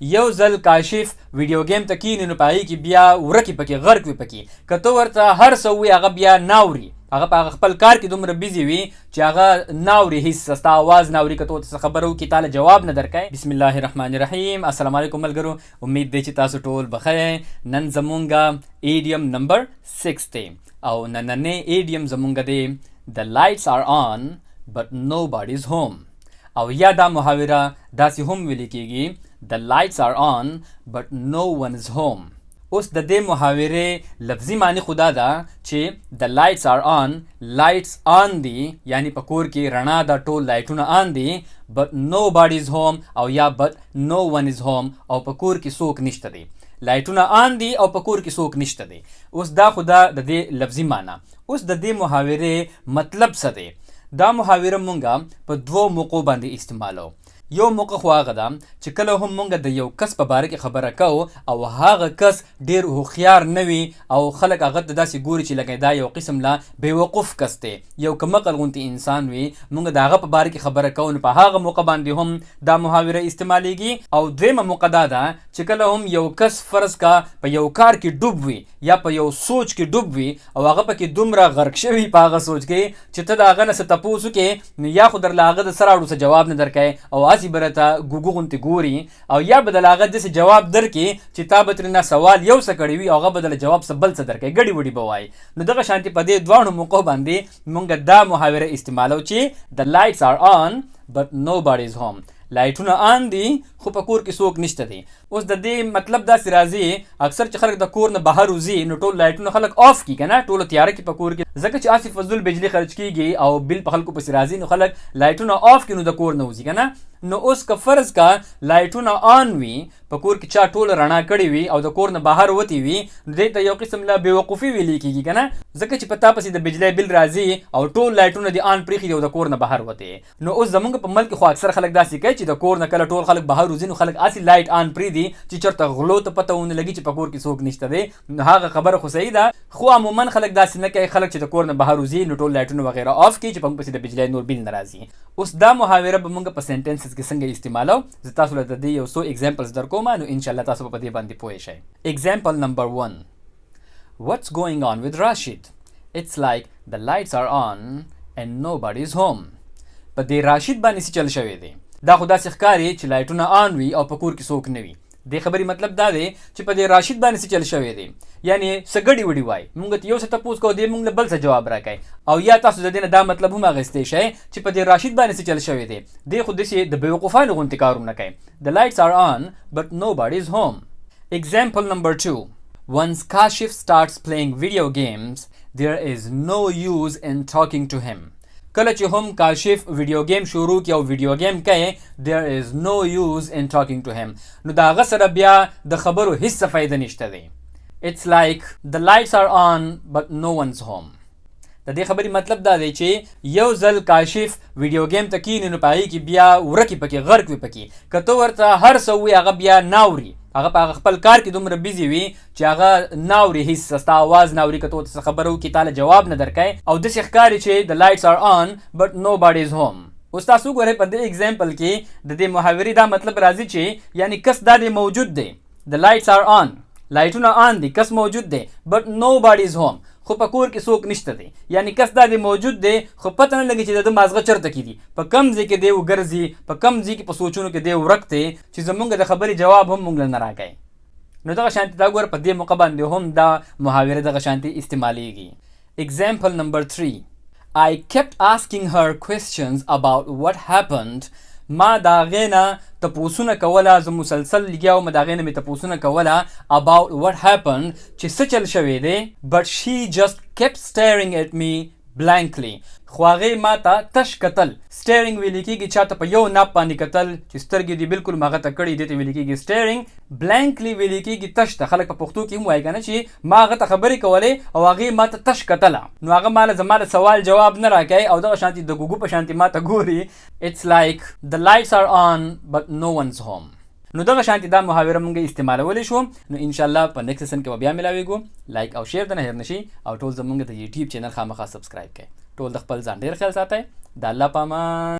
یو ځل کاشف ویډیو گیم ته کینی نو په هغې کې بیا ورکې پکې غرق وي پکې که ته ورته هر څه ووایې هغه بیا ناوري هغه په هغه خپل کار کې دومره بیزي وي چې هغه ناوري هېڅ ستا آواز ناوري که ته ورته څه خبره وکړي تاله جواب نه درکوي. بسم الله الرحمن الرحیم. السلام علیکم ملګرو، امید دی چې تاسو ټول بخیر. نن زمونږ ایډیم نمبر 6 دی او نننی ایډیم زمونږ دی The lights are on but nobody's home. او یا دا محاوره داسې هم ویل کېږي The lights are on but no one is home. اوس د دې محاورې لفظي معنی خدا ده چې The lights are on، lights on دي یعنی په کور کې رڼا ده، ټول لایټونه آن دي، but nobody is home او یا but no one is home او په کور کې څوک نشته دی. لایټونه آن دي او په کور کې څوک نشته دی. اوس دا خدا د دې لفظي معنی. اوس د دې محاورې مطلب څه دی؟ دا محاوره مونږه په دوو موقعو باندې استعمالو. یو موقع خو هغه ده چې کله هم مونږ د یو کس په باره کې خبره کوو او هغه کس ډیر هوښیار نه وي او خلک هغه ته داسې ګوري چې لکه دا یو قسم لا بېوقوف کس دی، یو کمقل غوندې انسان وي، مونږ د هغه په باره کې خبره کوو نو په هغه موقع باندې هم دا محاوره استعمالیږي. او دویمه موقع دا ده چې کله هم یو کس فرض کا په یو کار کې ډوب وي یا په یو سوچ کې ډوب وي او هغه پکې دومره غرق شوي په هغه سوچ کې چې ته د هغه نه څه تپوس وکړې نو یا خو درله هغه د سر اړو څه جواب نه درکوي او هسې به راته ګوګو غوندې ګوري او یا به دله هغه داسې جواب درکړي چې تا به ترېنه سوال یو څه کړی وي او هغه به دله جواب څه بل څه درکوي، ګډې وډې به وایي. نو دغه شانتې په دې دواړو موقعو باندې مونږ دا محاوره استعمالو چې The lights are on but nobody is home. لایټونه آن دي خو په کور کې څوک نشته دی. اوس د دې مطلب داسې راځي اکثر چې خلک د کور نه بهر وځي نو ټول لایټونه خلک آف کړي که نه، ټوله تیاره کړي په کور کې، ځکه چې هسې فضول بجلي خرج کېږي او بل په خلکو پسې راځي نو خلک لایټونه آف کړي نو د کور نه وځي که نه. نو اوس که فرض کا لایټونه آن وي په کور کې چا ټوله رڼا کړې وي او د کور نه بهر وتې وي نو دې ته یو قسم لا بېوقوفي ویلې کېږي که نه، ځکه چې په تا پسې د بجلی بل راځي او ټول لایټونه دې آن پرېښي دي او د کور نه بهر وتې. نو اوس زموږ په ملک خو اکثر خلک داسې کوي چې د کور نه کله ټول خلک بهر وځي نو خلک هسې لایټ آن پرېږدي چې چېرته غلو ته پته ونه لګي چې په کور کې څوک نشته دی. نو هغه خبره خو صحیح ده، خو عموما خلک داسې نه کوي، خلک چې د کور نه بهر وځي نو ټول لایټونه وغیره آف کړي چې په موږ پسې د بجلی نور بل نه راځي. اوس دا محاوره به موږ په سینټنسز کې څنګه استعمالو، زه تاسو له د دې یو څو ایگزامپلز در کوم نو انشاءالله تاسو به په دې باندې پوه شئ. ایگزامپل نمبر 1. What's going on with Rashid? It's like the lights are on and nobody's home. په دې راشد باندې څه چل شوی دی؟ دا خو داسې ښکاري چې لایټونه آن وي او په کور کې څوک نه وي. دې خبرې مطلب دا دی چې په دې راشد باندې څه چل شوی دی، یعنی څه ګډې وډې وایي، مونږ ته یو څه تپوس کوو دې مونږ له بل څه جواب راکوي. او یا تاسو د دې نه دا مطلب هم اخیستی شئ چې په دې راشد باندې څه چل شوی دی، دې خو داسې د بېوقوفانو غوندې کارونه کوي. The lights are on but nobody is home. Example number 2. Once Kashif starts playing video games, there is no use in talking to him. کله چې هم کاشف ویډیو گیم شروع کړي او ویډیو گیم کوي there is no use in talking to him نو د هغه سره بیا د خبرو هیڅ فایده نشته دی. It's like the lights are on but no one's home. د دې خبرې مطلب دا دی چې یو ځل کاشف ویډیو گیم ته کینی نو په هغې کې بیا ورکې پکې غرق وي پکې، که ته ورته هر څه ووایې هغه بیا ناوري، هغه په هغه خپل کار کې دومره بیزي وي چې هغه ناوري هېڅ ستا آواز ناوري، که ته ورته څه خبره وکړي تاله جواب نه درکوي او داسې ښکاري چې The lights are on but nobody is home. اوس تاسو وګورئ په دې ایگزامپل کې د دې محاورې دا مطلب راځي چې یعنی کس دا دی موجود دی، The lights are on، لایټونه آن دي، کس موجود دی but nobody is home، خو په کور کې څوک نشته دی، یعنی کس دا دی موجود دی خو پته نه لګي چې د ده مازغه چېرته کې دي، په کوم ځای کې دی وګرځي، په کوم ځای کې په سوچونو کې دی ورک دی چې زموږ د خبرې جواب هم موږ له نه راکوي. نو دغه شانتې دا ګوره په دې موقع باندې هم دا محاوره دغه شانتې استعمالیږي. Example number 3. I kept asking her questions about what happened. ما د هغې نه تپوسونه کوله، زه مسلسل لګیا وم د هغې نه مې تپوسونه کوله about what happened چې څه چل شوی دی but she just kept staring at me blankly. خو هغې ما ته تش کتل، سټیرنګ ویلې کېږي چا ته په یو ناپ باندې کتل چې سترګې دې بالکل مغته کړي، دې ته ویلې کېږي سټیرنګ. بلانکلی ویلې کېږي تش ته، خلک په پښتو کې هم وایي که نه چې ما هغه ته خبرې کولې او هغې ما ته تش کتله نو هغه ما له زما د سوال جواب نه راکوي او دغه شانتې د ګوګو په شانتې ما ته ګوري. It's like the lights are on but no one's home. نو دغه شانتې دا محاوره مونږ استعمالولی شو. نو انشاءالله په نیکسټ سیسن کې به بیا ملاویږو. لایک او شیر د نه هېر نشي او ټول زمونږ د یوټیوب چینل خامخا سبسکرایب کړئ. ټول د خپل ځان ډېر خیال ساتئ. د الله په امان.